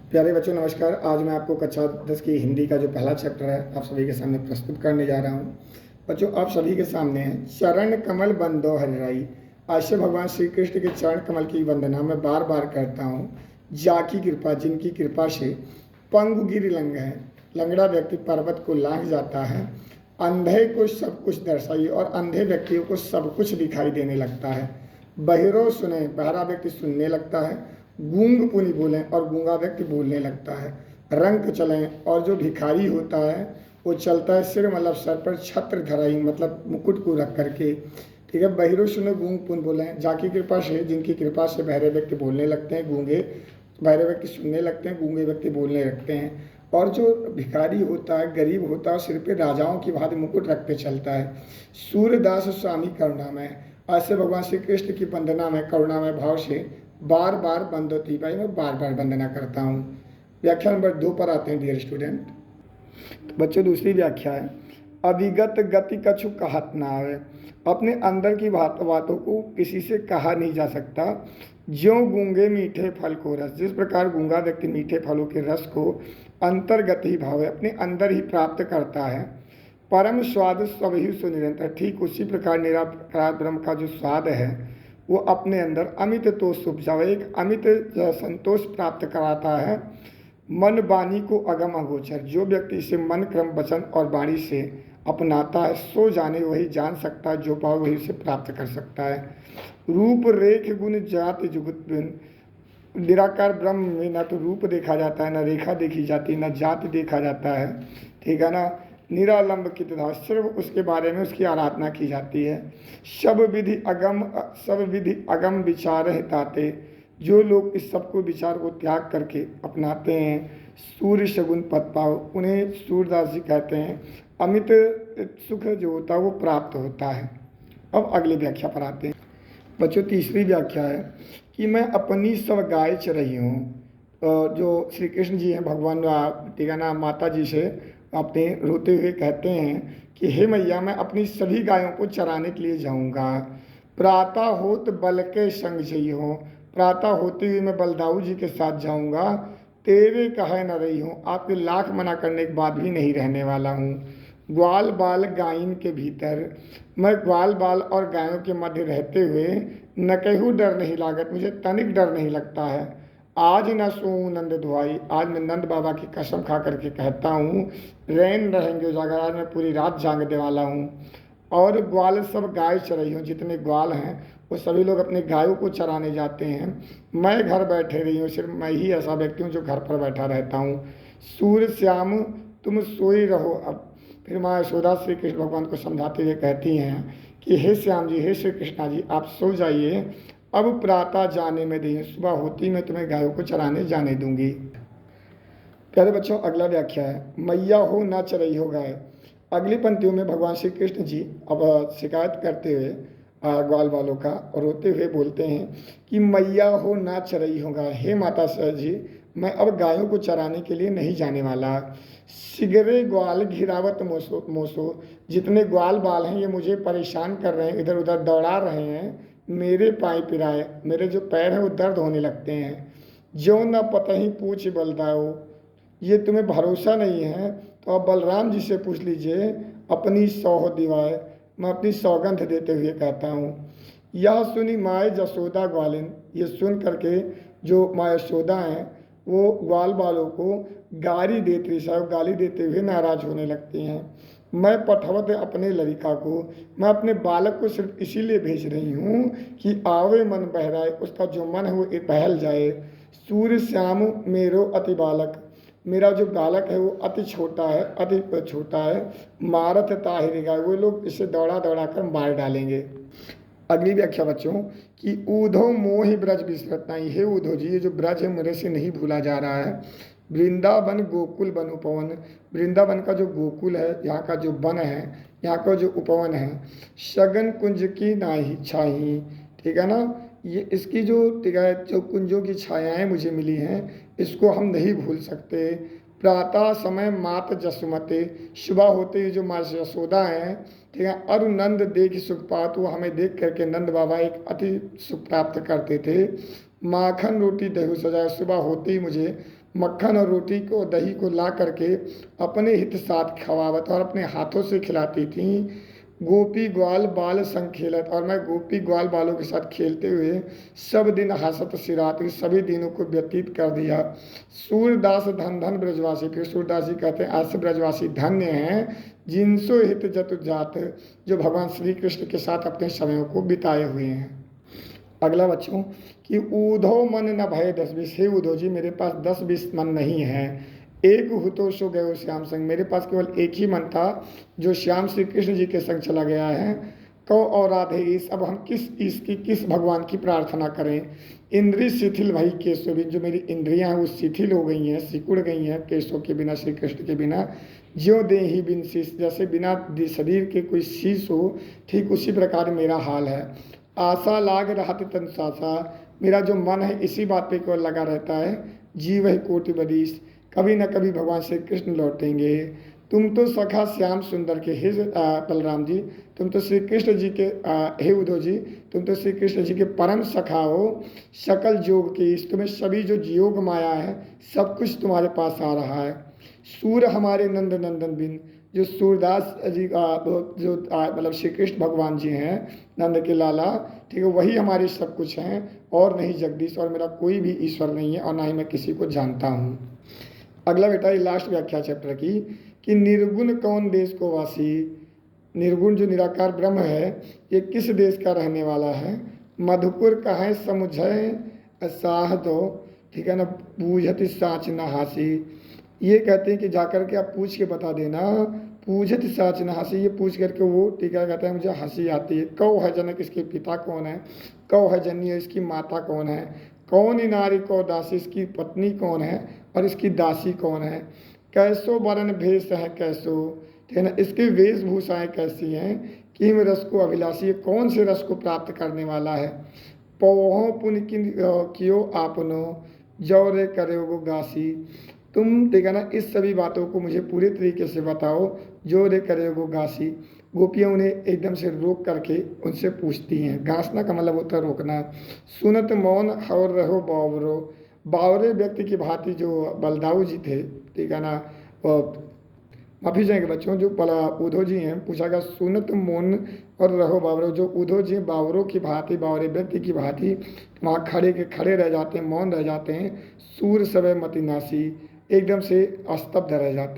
प्यारे बच्चों नमस्कार। आज मैं आपको कक्षा 10 की हिंदी का जो पहला चैप्टर है आप सभी के सामने प्रस्तुत करने जा रहा हूँ। बच्चों आप सभी के सामने है चरण कमल बंदो हरिराई। आज से भगवान श्री कृष्ण के चरण कमल की वंदना मैं बार बार करता हूँ। जाकी कृपा, जिनकी कृपा से पंगु गिर लंग है, लंगड़ा व्यक्ति पर्वत को लांघ जाता है। अंधे को सब कुछ दर्शाई और अंधे व्यक्तियों को सब कुछ दिखाई देने लगता है। बहिरो सुने, बहरा व्यक्ति सुनने लगता है। गूंग पुनि बोलें और गूंगा व्यक्ति बोलने लगता है। रंग चलें और जो भिखारी होता है वो चलता है। सिर मतलब सर पर छत्र धराई मतलब मुकुट को रख करके, ठीक है। बहिरो सुने, गूंग पुन बोलें। जाकी कृपा से, जिनकी कृपा से बहरे व्यक्ति बोलने लगते हैं, गूंगे बहरे व्यक्ति सुनने लगते हैं, गूंगे व्यक्ति बोलने लगते हैं। और जो भिखारी होता है, गरीब होता है, सिर पे राजाओं की भांति मुकुट रख के चलता है। सूर्यदास स्वामी करुणामय। आज से भगवान श्री कृष्ण की वंदना में करुणामय भाव से बार बार बंदोती भाई मैं बार बार वंदना करता हूँ। व्याख्या नंबर 2 पर आते हैं डियर स्टूडेंट। तो बच्चों दूसरी व्याख्या है अविगत गति कछु कहत ना आवे। अपने अंदर की बातों को किसी से कहा नहीं जा सकता। ज्यों गूंगे मीठे फल को रस, जिस प्रकार गूंगा व्यक्ति मीठे फलों के रस को अंतर्गत ही भाव है, अपने अंदर ही प्राप्त करता है। परम स्वाद स्वही सुनिरंतर, ठीक उसी प्रकार निराकार ब्रह्म का जो स्वाद है वो अपने अंदर अमित तोष उपजावे, एक अमित संतोष प्राप्त कराता है। मन वाणी को अगम अगोचर, जो व्यक्ति इसे मन क्रम वचन और वाणी से अपनाता है सो जाने वही जान सकता है, जो पाओ वही उसे प्राप्त कर सकता है। रूप रेख गुण जाति जुगुत बिन, निराकार ब्रह्म में ना तो रूप देखा जाता है, ना रेखा देखी जाती है, ना जाति देखा जाता है, ठीक है ना। निरालंब की तथा सिर्फ उसके बारे में उसकी आराधना की जाती है। सब विधि अगम विचार हिताते, जो लोग इस सबको विचार को त्याग करके अपनाते हैं सूर्य शगुन पद पाओ, उन्हें सूर्यदास जी कहते हैं अमित सुख जो होता है वो प्राप्त होता है। अब अगली व्याख्या पर आते हैं बच्चों। तीसरी व्याख्या है कि मैं अपनी सब गाय चरही हूँ। जो श्री कृष्ण जी हैं भगवान, ठीक है ना, माता जी से अपने रोते हुए कहते हैं कि हे मैया मैं अपनी सभी गायों को चराने के लिए जाऊंगा। प्रातः होत बल के संग जई हो, प्रातः होते हुए मैं बलदाऊ जी के साथ जाऊंगा। तेरे कहे न रही हूँ, आपके लाख मना करने के बाद भी नहीं रहने वाला हूँ। ग्वाल बाल गायन के भीतर, मैं ग्वाल बाल और गायों के मध्य रहते हुए न कहूँ डर नहीं लागत, मुझे तनिक डर नहीं लगता है। आज न सोऊं नंद दुआई, आज मैं नंद बाबा की कसम खा करके कहता हूँ रैन रहेंगे उजागर, आज मैं पूरी रात जागने वाला हूँ। और ग्वाल सब गाय चराई हूँ, जितने ग्वाल हैं वो सभी लोग अपने गायों को चराने जाते हैं। मैं घर बैठे रही हूँ, सिर्फ मैं ही ऐसा व्यक्ति हूँ जो घर पर बैठा रहता हूँ। सूर्य श्याम तुम सोई रहो अब। फिर माँ यशोदा श्री कृष्ण भगवान को समझाते हुए कहती हैं कि हे श्याम जी, हे श्री कृष्णा जी, आप सो जाइए, अब प्रातः जाने में दें, सुबह होती मैं तुम्हें गायों को चराने जाने दूंगी। प्यारे बच्चों अगला व्याख्या है मैया हो ना चरई हो गाय। अगली पंक्तियों में भगवान श्री कृष्ण जी अब शिकायत करते हुए ग्वाल वालों का और रोते हुए बोलते हैं कि मैया हो ना चरई हो गाय, हे माता जी मैं अब गायों को चराने के लिए नहीं जाने वाला। सिगरे ग्वाल घिरावत मोसो, जितने ग्वाल बाल हैं ये मुझे परेशान कर रहे हैं, इधर उधर दौड़ा रहे हैं। मेरे पाए पिराए, मेरे जो पैर हैं वो दर्द होने लगते हैं। जो न पतही पूछ बलदाओ, ये तुम्हें भरोसा नहीं है तो आप बलराम जी से पूछ लीजिए अपनी सौह दिवाए। मैं अपनी सौगंध देते हुए कहता हूँ। यह सुनी माए जसोदा ग्वालिन, ये सुन करके जो माँ यशोदा हैं वो ग्वाल बालों को गाली देते हुए नाराज होने लगती हैं। मैं पठवत अपने लड़का को, मैं अपने बालक को सिर्फ इसीलिए भेज रही हूँ कि आवे मन बहराए, उसका जो मन है वो बहल जाए। सूर्य श्याम मेरो अति बालक, मेरा जो बालक है वो अति छोटा है, अति छोटा है। मारत ताहिरिगा, वो लोग इसे दौड़ा दौड़ा कर मार डालेंगे। अगली व्याख्या बच्चों कि ऊधो मोहि ब्रज विस्मृत नहीं, हे ऊधो जी ये जो ब्रज है मेरे से नहीं भूला जा रहा है। वृंदावन गोकुल वन उपवन, वृंदावन का जो गोकुल है, यहाँ का जो वन है, यहाँ का जो उपवन है। शगन कुंज की नाही छाही, ठीक है ना, ये इसकी जो जो कुंजों की छायाएँ मुझे मिली हैं इसको हम नहीं भूल सकते। प्रातः समय मात जसुमते, सुबह होते ही जो माँ यशोदा हैं, ठीक है, अरु नंद देख सुख पात, वो हमें देख करके नंद बाबा एक अति सुख प्राप्त करते थे। माखन रोटी दही सजाए। सुबह होते ही मुझे मक्खन और रोटी को दही को ला करके अपने हित साथ खवावत और अपने हाथों से खिलाती थी। गोपी ग्वाल बाल संग खेलत, और मैं गोपी ग्वाल बालों के साथ खेलते हुए सब दिन हंसत सिरात, सभी दिनों को व्यतीत कर दिया। सूरदास धन धन ब्रजवासी, फिर सूरदास जी कहते हैं आज से ब्रजवासी धन्य हैं जिनसो हित जतु जात, जो भगवान श्री कृष्ण के साथ अपने समयों को बिताए हुए हैं। अगला बच्चों कि ऊधो मन न भय 10-20, हे उद्धव जी मेरे पास 10-20 मन नहीं है। एक हुतो सो गयो श्याम संग, मेरे पास केवल एक ही मन था जो श्याम श्री कृष्ण जी के संग चला गया है। कौ और राधे ईस, अब हम किस भगवान की प्रार्थना करें। इंद्री शिथिल भई केशव बिन, जो मेरी इंद्रियां हैं वो शिथिल हो गई हैं, सिकुड़ गई हैं केशव के बिना, श्री कृष्ण के बिना। ज्यों देहि बिन शीश, जैसे बिना शरीर के कोई शीश हो, ठीक उसी प्रकार मेरा हाल है। आशा लाग रहत तन सासा, मेरा जो मन है इसी बात पे केवल लगा रहता है। जीव है कोटि बदीस, कभी न कभी भगवान श्री कृष्ण लौटेंगे। तुम तो सखा श्याम सुंदर के, हे बलराम जी तुम तो श्री कृष्ण जी के, हे उद्धव जी तुम तो श्री कृष्ण जी के परम सखा हो। सकल जोग के इस, तुम्हें सभी जो योग माया है सब कुछ तुम्हारे पास आ रहा है। सूर हमारे नंद नंदन बिन, जो सूरदास जी का जो मतलब श्री कृष्ण भगवान जी हैं नंद के लाला, ठीक है, वही हमारे सब कुछ हैं और नहीं जगदीश, और मेरा कोई भी ईश्वर नहीं है और ना ही मैं किसी को जानता हूँ। अगला बेटा ये लास्ट व्याख्या चैप्टर की कि निर्गुण कौन देश को वासी, निर्गुण जो निराकार ब्रह्म है ये किस देश का रहने वाला है। मधुपुर कहें समुझय साह दो, ठीक है ना, बूझत साच न हासी। ये कहते हैं कि जाकर के आप पूछ के बता देना, पूछत साच न हंसी, ये पूछ करके वो टीका कहता है मुझे हंसी आती है। कौ है जनक, इसके पिता कौन है। कौ है जन्य, इसकी माता कौन है। कौन ही नारी कौ दासी, इसकी पत्नी कौन है और इसकी दासी कौन है। कैसो वरण भेष है कैसो, ठीक है ना, इसकी वेशभूषाएँ कैसी हैं। किम रस को अभिलाषी, कौन से रस को प्राप्त करने वाला है। पौहों पुण्य कियो आपनो, जौरे करे वो गासी। तुम, ठीक है ना, इस सभी बातों को मुझे पूरे तरीके से बताओ। जो रे करे वो गासी, गोपियाँ उन्हें एकदम से रोक करके उनसे पूछती हैं। गांसना का मतलब होता है रोकना। सुनत मौन और रहो बावरो, बावरे व्यक्ति की भांति जो बलदाऊ जी थे, ठीक है ना, माफी चाहेंगे बच्चों, जो उद्धव जी हैं पूछा गया सुनत मौन और रहो बावरो, जो उद्धव जी बावरों की भांति, बावरे व्यक्ति की भांति वहाँ खड़े के खड़े रह जाते हैं, मौन रह जाते हैं। सूर सवय मति नासी, एकदम से स्तब्ध रह जाते हैं।